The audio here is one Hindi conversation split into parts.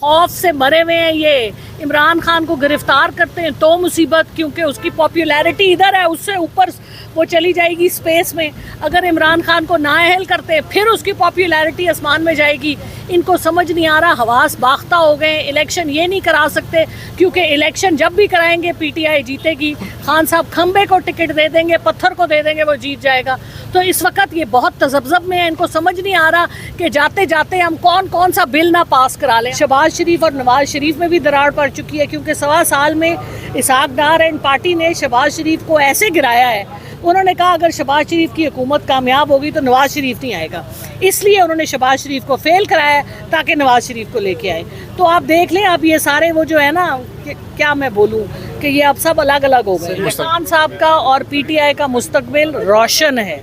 खौफ से मरे हुए हैं ये। इमरान खान को गिरफ्तार करते हैं तो मुसीबत, क्योंकि उसकी पॉपुलैरिटी इधर है, उससे ऊपर वो चली जाएगी स्पेस में। अगर इमरान खान को नाअहल करते हैं फिर उसकी पॉपुलैरिटी आसमान में जाएगी। इनको समझ नहीं आ रहा, हवास बाख्ता हो गए। इलेक्शन ये नहीं करा सकते क्योंकि इलेक्शन जब भी कराएंगे पीटीआई जीतेगी। खान साहब खंबे को टिकट दे देंगे, पत्थर को दे देंगे, वो जीत जाएगा। तो इस वक्त ये बहुत तजब्जब में है। इनको समझ नहीं आ रहा कि जाते जाते हम कौन कौन सा बिल ना पास करा लें। शहबाज शरीफ और नवाज शरीफ में भी दरार पड़ चुकी है, क्योंकि 1.25 साल में इसहाक डार एंड पार्टी ने शहबाज शरीफ को ऐसे गिराया है। उन्होंने कहा अगर शहबाज शरीफ की हुकूमत कामयाब होगी तो नवाज शरीफ नहीं आएगा, इसलिए उन्होंने शहबाज शरीफ को फेल कराया ताकि नवाज शरीफ को लेके आए। तो आप देख लें, अब ये सारे वो जो है ना, क्या मैं बोलूँ कि ये अब सब अलग अलग हो गए। खान साहब का और पीटीआई का मुस्तकबिल रोशन है।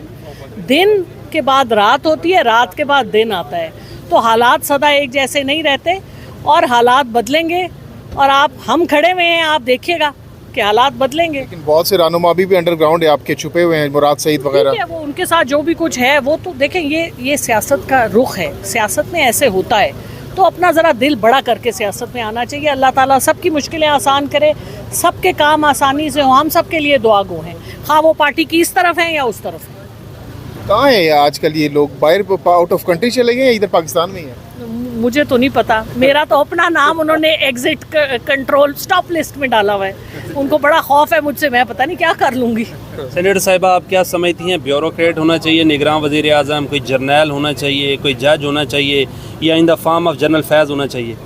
दिन के बाद रात होती है, रात के बाद दिन आता है। तो हालात सदा एक जैसे नहीं रहते और हालात बदलेंगे। और हम खड़े हुए हैं, आप देखिएगा कि हालात बदलेंगे। लेकिन बहुत से रहनुमा भी अंडरग्राउंड है आपके, छुपे हुए हैं, मुराद सईद वगैरह। वो उनके साथ जो भी कुछ है वो तो देखें, ये सियासत का रुख है। सियासत में ऐसे होता है, तो अपना ज़रा दिल बड़ा करके सियासत में आना चाहिए। अल्लाह ताला सबकी मुश्किलें आसान करे, सबके काम आसानी से हो। हम सब के लिए दुआ गो हैं, ख़ाह वो पार्टी की इस तरफ है या उस तरफ है। कहाँ है आजकल ये लोग? बाहर आउट ऑफ कंट्री चले गए, इधर पाकिस्तान में ही है? मुझे तो नहीं पता। मेरा तो अपना नाम उन्होंने एग्जिट कंट्रोल स्टॉप लिस्ट में डाला हुआ है। उनको बड़ा खौफ है मुझसे, मैं पता नहीं क्या कर लूँगी। सेनेटर साहिबा, आप क्या समझती हैं, ब्यूरोक्रेट होना चाहिए निगरान वज़ीर आज़म, कोई जर्नैल होना चाहिए, कोई जज होना चाहिए, या in the form of general फैज़ होना चाहिए?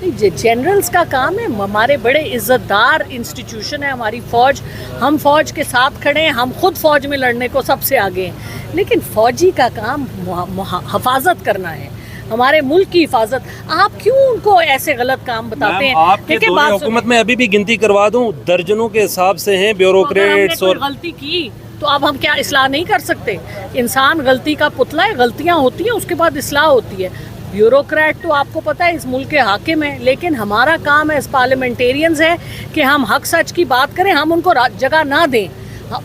जनरल्स का काम है। हमारे बड़े इज़्ज़तदार इंस्टीट्यूशन है हमारी फ़ौज। हम फ़ौज के साथ खड़े हैं, हम खुद फ़ौज में लड़ने को सबसे आगे हैं। लेकिन फ़ौजी का काम हिफाजत करना है, हमारे मुल्क की हिफाजत। आप क्यों उनको ऐसे गलत काम बताते हैं? आपके दौरे हुकूमत में अभी भी गिनती करवा दूं, दर्जनों के हिसाब से हैं ब्यूरोक्रेट्स। और गलती की तो अब हम क्या इस्लाह नहीं कर सकते? इंसान गलती का पुतला है, गलतियां होती हैं, उसके बाद इस्लाह होती है। ब्यूरोक्रेट तो आपको पता है इस मुल्क के हाकिम है, लेकिन हमारा काम एज पार्लियामेंटेरियंस है कि हम हक सच की बात करें, हम उनको जगह ना दें।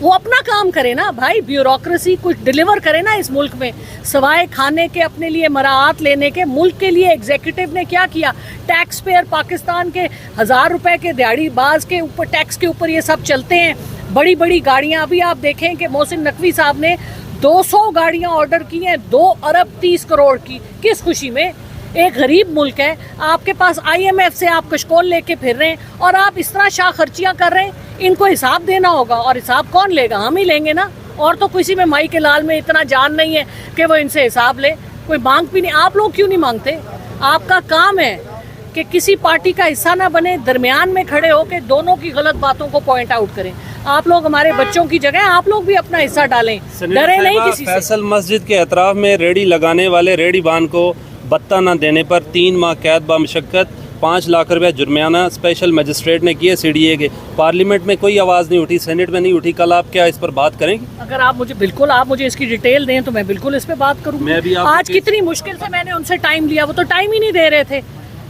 वो अपना काम करे ना भाई, ब्यूरोक्रेसी कुछ डिलीवर करे ना इस मुल्क में। सवाए खाने के, अपने लिए मराहत लेने के, मुल्क के लिए एग्जीक्यूटिव ने क्या किया? टैक्स पेयर पाकिस्तान के 1000 रुपए के दिहाड़ी बाज के ऊपर, टैक्स के ऊपर ये सब चलते हैं। बड़ी बड़ी गाड़ियां, अभी आप देखें कि मोहसिन नकवी साहब ने 200 गाड़ियां ऑर्डर की हैं, 2 अरब 30 करोड़ की। किस खुशी में? एक गरीब मुल्क है, आपके पास IMF से आप कशकोल लेके फिर रहे हैं और आप इस तरह शाह खर्चियाँ कर रहे हैं। इनको हिसाब देना होगा, और हिसाब कौन लेगा? हम ही लेंगे ना। और तो किसी में माई के लाल में इतना जान नहीं है कि वो इनसे हिसाब ले। कोई मांग भी नहीं। आप लोग क्यों नहीं मांगते? आपका काम है कि किसी पार्टी का हिस्सा ना बने, दरमियान में खड़े हो के दोनों की गलत बातों को पॉइंट आउट करें। आप लोग हमारे बच्चों की जगह, आप लोग भी अपना हिस्सा डालें, डरे नहीं किसी से। फैसल मस्जिद के अतराफ में रेडी लगाने वाले रेडी बान को बत्ता न देने पर 3 माह कैद बामशक्कत, 5 लाख रुपया जुर्माना स्पेशल मजिस्ट्रेट ने किए CDA के। पार्लियामेंट में कोई आवाज़ नहीं उठी, सेनेट में नहीं उठी। कल आप क्या इस पर बात करेंगे? अगर आप मुझे इसकी डिटेल दें तो मैं बिल्कुल इस पे बात करूँगी। आज कितनी मुश्किल से मैंने उनसे टाइम लिया, वो तो टाइम ही नहीं दे रहे थे।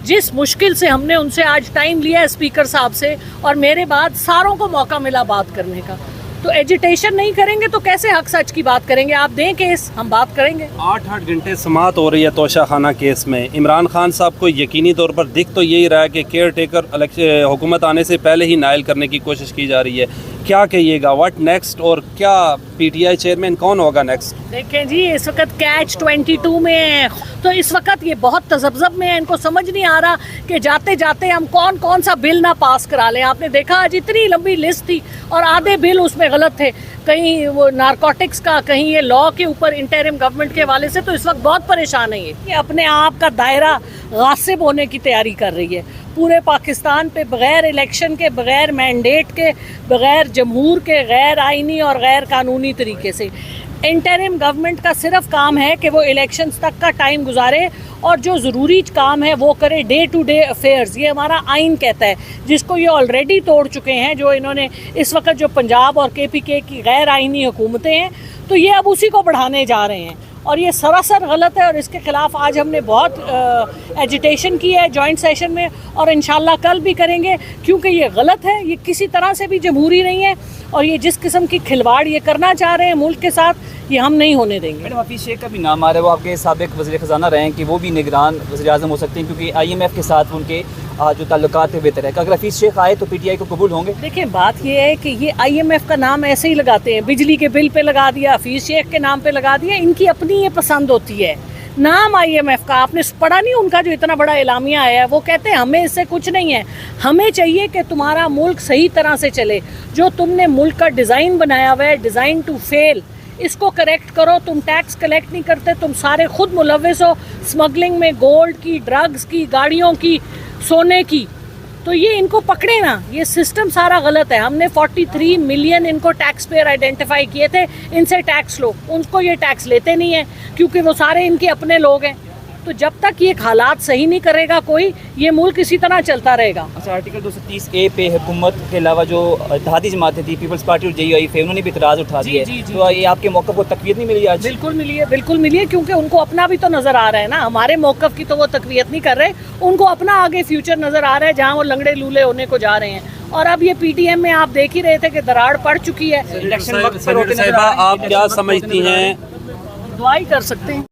जिस मुश्किल से हमने उनसे आज टाइम लिया है स्पीकर साहब से, और मेरे बाद सारों को मौका मिला बात करने का। तो एजिटेशन नहीं करेंगे तो कैसे हक सच की बात करेंगे? आप दें केस, हम बात करेंगे। 8 घंटे समाअत हो रही है तोशा खाना केस में। इमरान खान साहब को यकीनी तौर पर दिख तो यही रहा है कि केयर टेकर हुकूमत आने से पहले ही नायल करने की कोशिश की जा रही है। क्या कहिएगा, व्हाट नेक्स्ट? और क्या PTI चेयरमैन कौन होगा नेक्स्ट? देखें जी, इस वक्त कैच 22 में है, तो इस वक्त ये बहुत तजब्जब में है। इनको समझ नहीं आ रहा कि जाते जाते हम कौन कौन सा बिल ना पास करा लें। आपने देखा आज इतनी लंबी लिस्ट थी और आधे बिल उसमें गलत थे। कहीं वो नारकोटिक्स का, कहीं ये लॉ के ऊपर इंटरिम गवर्नमेंट के हवाले से। तो इस वक्त बहुत परेशान है ये अपने आप का दायरा गासिब होने की तैयारी कर रही है पूरे पाकिस्तान पे, बगैर इलेक्शन के, बगैर मैंडेट के, बगैर जमहूर के, गैर आइनी और गैर कानूनी तरीके से। इंटरिम गवर्नमेंट का सिर्फ काम है कि वो इलेक्शंस तक का टाइम गुजारे और जो ज़रूरी काम है वो करे, डे टू डे अफेयर्स। ये हमारा आइन कहता है, जिसको ये ऑलरेडी तोड़ चुके हैं। जो इन्होंने इस वक्त जो पंजाब और KPK की गैर आइनी हुकूमतें हैं, तो ये अब उसी को बढ़ाने जा रहे हैं। और ये सरासर गलत है और इसके खिलाफ आज हमने बहुत एजिटेशन की है जॉइंट सेशन में और इंशाल्लाह कल भी करेंगे, क्योंकि ये गलत है, ये किसी तरह से भी जमहूरी नहीं है और ये जिस किस्म की खिलवाड़ ये करना चाह रहे हैं मुल्क के साथ, ये हम नहीं होने देंगे। मैडम हफीज़ शेख का भी नाम आ रहा है, वो आपके साबिक वज़ीर ख़ज़ाना रहे हैं कि वो भी निगरान वज़ीर-ए-आज़म हो सकते हैं, क्योंकि IMF के साथ उनके जो ताल्लुकात है बेहतर है। अगर हफीज़ शेख आए तो PTI को कबूल होंगे? देखिए बात ये है कि ये IMF का नाम ऐसे ही लगाते हैं, बिजली के बिल पे लगा दिया, हफीज़ शेख के नाम पे लगा दिया, इनकी अपनी ये पसंद होती है। नाम IMF का आपने पढ़ा नहीं उनका जो इतना बड़ा एलामिया आया है, वो कहते हैं हमें इससे कुछ नहीं है, हमें चाहिए कि तुम्हारा मुल्क सही तरह से चले, जो तुमने मुल्क का डिज़ाइन बनाया हुआ है, डिज़ाइन टू फेल, इसको करेक्ट करो। तुम टैक्स कलेक्ट नहीं करते, तुम सारे खुद मुलव्विस हो स्मगलिंग में, गोल्ड की, ड्रग्स की, गाड़ियों की, सोने की, तो ये इनको पकड़े ना, ये सिस्टम सारा गलत है। हमने 43 मिलियन इनको टैक्स पेयर आइडेंटिफाई किए थे, इनसे टैक्स लो, उनको ये टैक्स लेते नहीं है क्योंकि वो सारे इनके अपने लोग हैं। तो जब तक ये हालात सही नहीं करेगा कोई, ये मुल्क इसी तरह चलता रहेगा। अच्छा, आर्टिकल 230A पे हुकूमत के अलावा जो इत्तेहादी जमातें थी, पीपल्स पार्टी और JUIF है, उन्होंने भी इतराज़ उठा दिया है, तो ये आपके मौक़िफ़ को तक़वियत नहीं मिली आज? बिल्कुल मिली है, बिल्कुल मिली है, क्योंकि उनको अपना भी तो नज़र आ रहा है ना, हमारे मौक़िफ़ की तो वो तक़वियत नहीं कर रहे, उनको अपना आगे फ्यूचर नज़र आ रहा है जहाँ वो लंगड़े लूले होने को जा रहे हैं। और अब ये PTM में आप देख ही रहे थे कि दरार पड़ चुकी है। इलेक्शन वक्त पर होते नज़र आ रहे हैं। आप क्या समझती हैं? दुआ ही कर सकते हैं।